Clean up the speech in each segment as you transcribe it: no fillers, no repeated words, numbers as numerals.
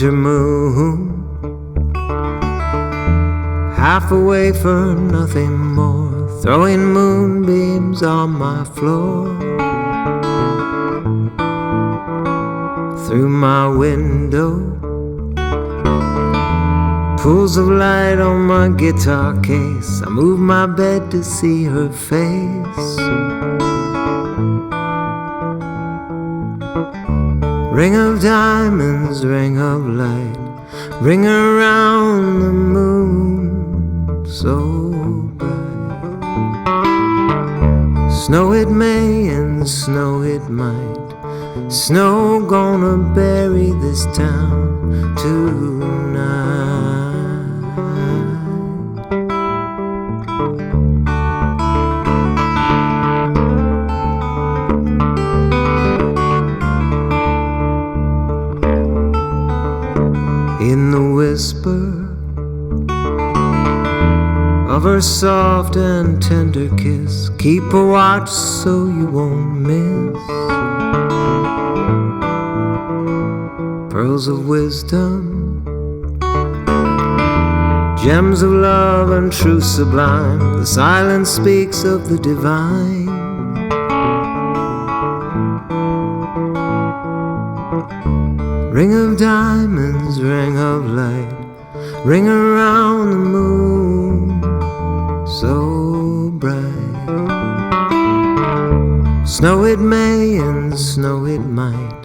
Winter moon, half awake for nothing more, throwing moonbeams on my floor. Through my window, pools of light on my guitar case. I move my bed to see her face. Ring of diamonds, ring of light, ring around the moon so bright. Snow it may and snow it might, snow gonna bury this town tonight. In the whisper of her soft and tender kiss, keep a watch so you won't miss pearls of wisdom, gems of love and truth sublime. The silence speaks of the divine. Ring of diamonds, ring of light, ring around the moon so bright. Snow it may and snow it might,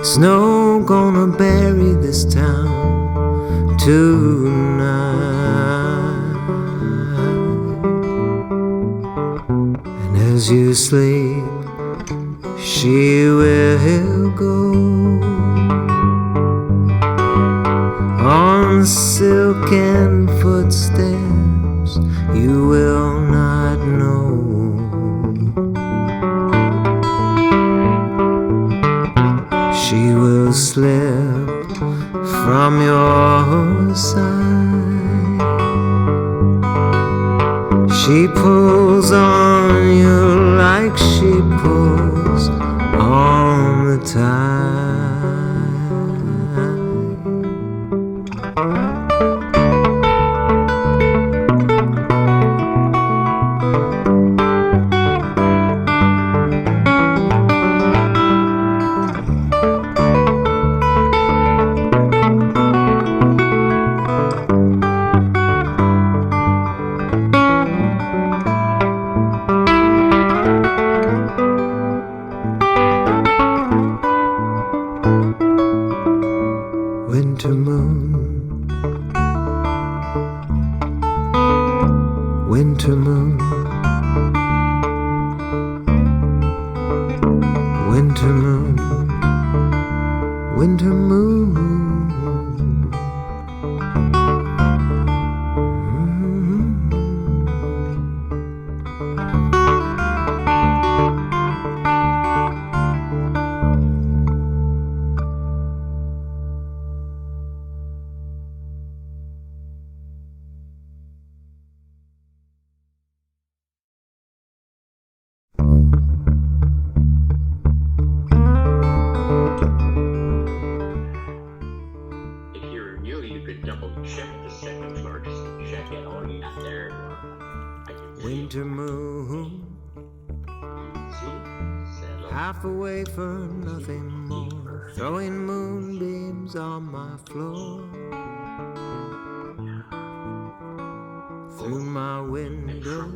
snow gonna bury this town tonight. And as you sleep, she will go on silken footsteps you will not know. She will slip from your side. She pulls on you like she pulls on the tide. Winter moon, winter moon, winter moon, winter moon. Winter moon, half awake for nothing more, throwing moonbeams on my floor. Through my window,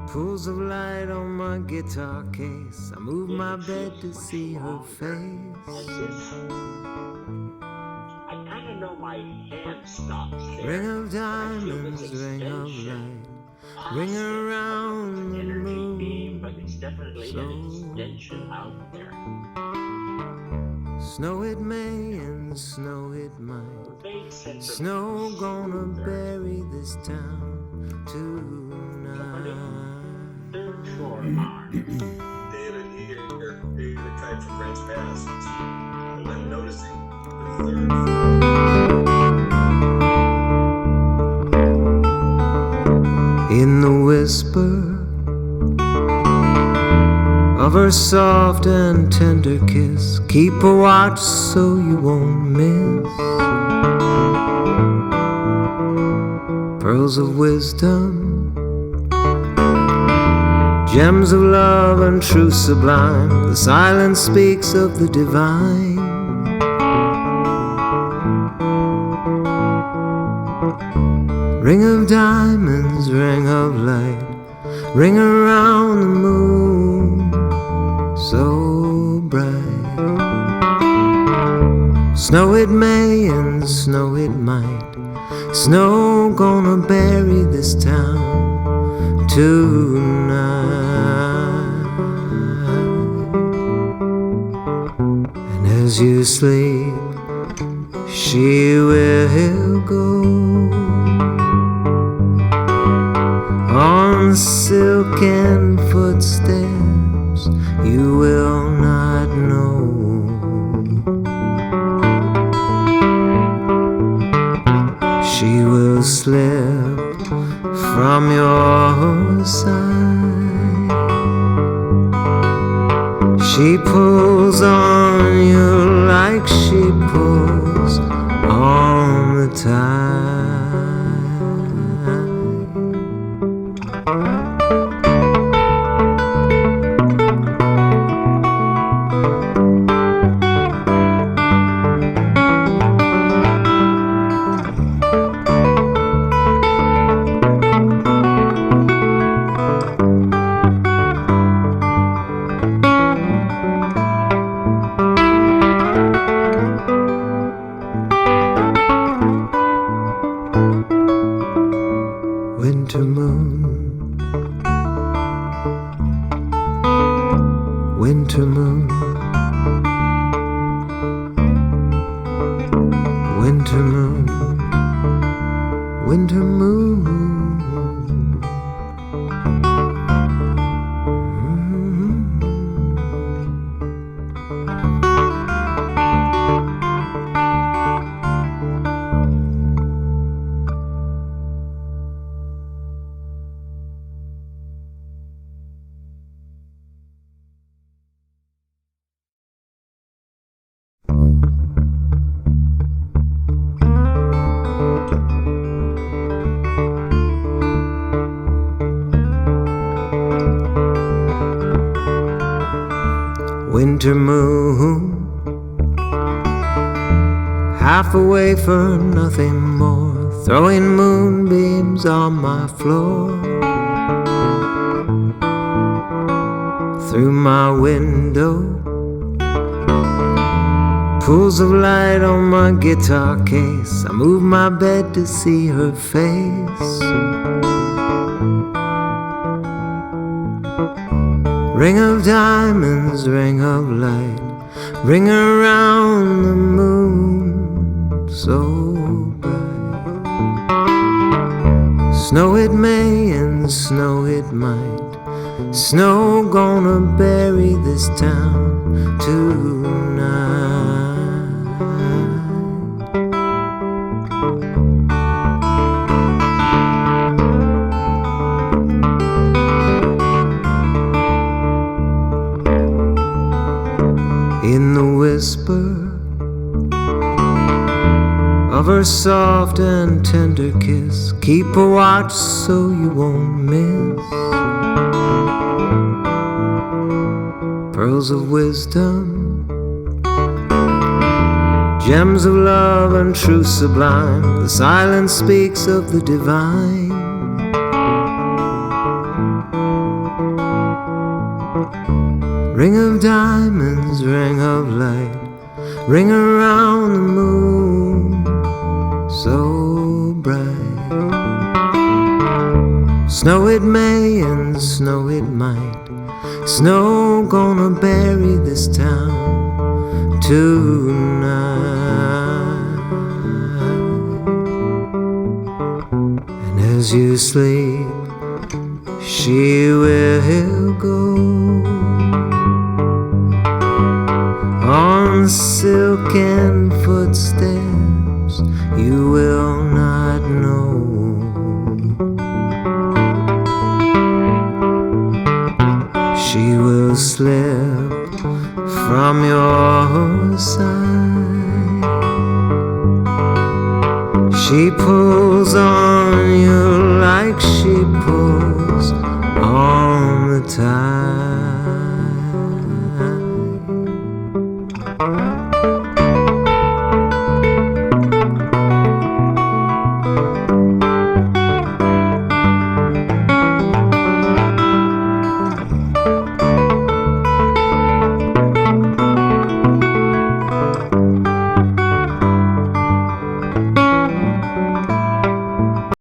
pools of light on my guitar case. I move my bed to see her face. My hand stops there. Ring of diamonds, ring of light, ring around the moon but it's definitely so an extension out there. Snow it may and snow it might, snow gonna bury this town tonight. Third floor bar. David here, David Kite from Grants Pass. And I'm noticing the third floor. In the whisper of of her soft and tender kiss. Keep a watch so you won't miss pearls of wisdom, gems of love and truth sublime. The silence speaks of the divine. Ring of diamonds, ring of light, ring around the moon so bright. Snow it may and snow it might, snow gonna bury this town tonight. And as you sleep, she will go on silken footsteps you will not know. She will slip from your side. She pulls on you like she pulls on the tide. Winter moon, winter moon, winter moon, winter moon. Winter moon, half away for nothing more, throwing moonbeams on my floor. Through my window, pools of light on my guitar case. I move my bed to see her face. Ring of diamonds, ring of light, ring around the moon so bright. Snow it may and snow it might, snow gonna bury this town tonight. In the whisper of her soft and tender kiss, keep a watch so you won't miss pearls of wisdom, gems of love and truth sublime. The silence speaks of the divine. Ring of diamonds, ring of light, ring around the moon so bright. Snow it may and snow it might, snow gonna bury this town tonight. And as you sleep, she will go on silken footsteps you will not know. She will slip from your side. She pulls on you like she pulls on the tide.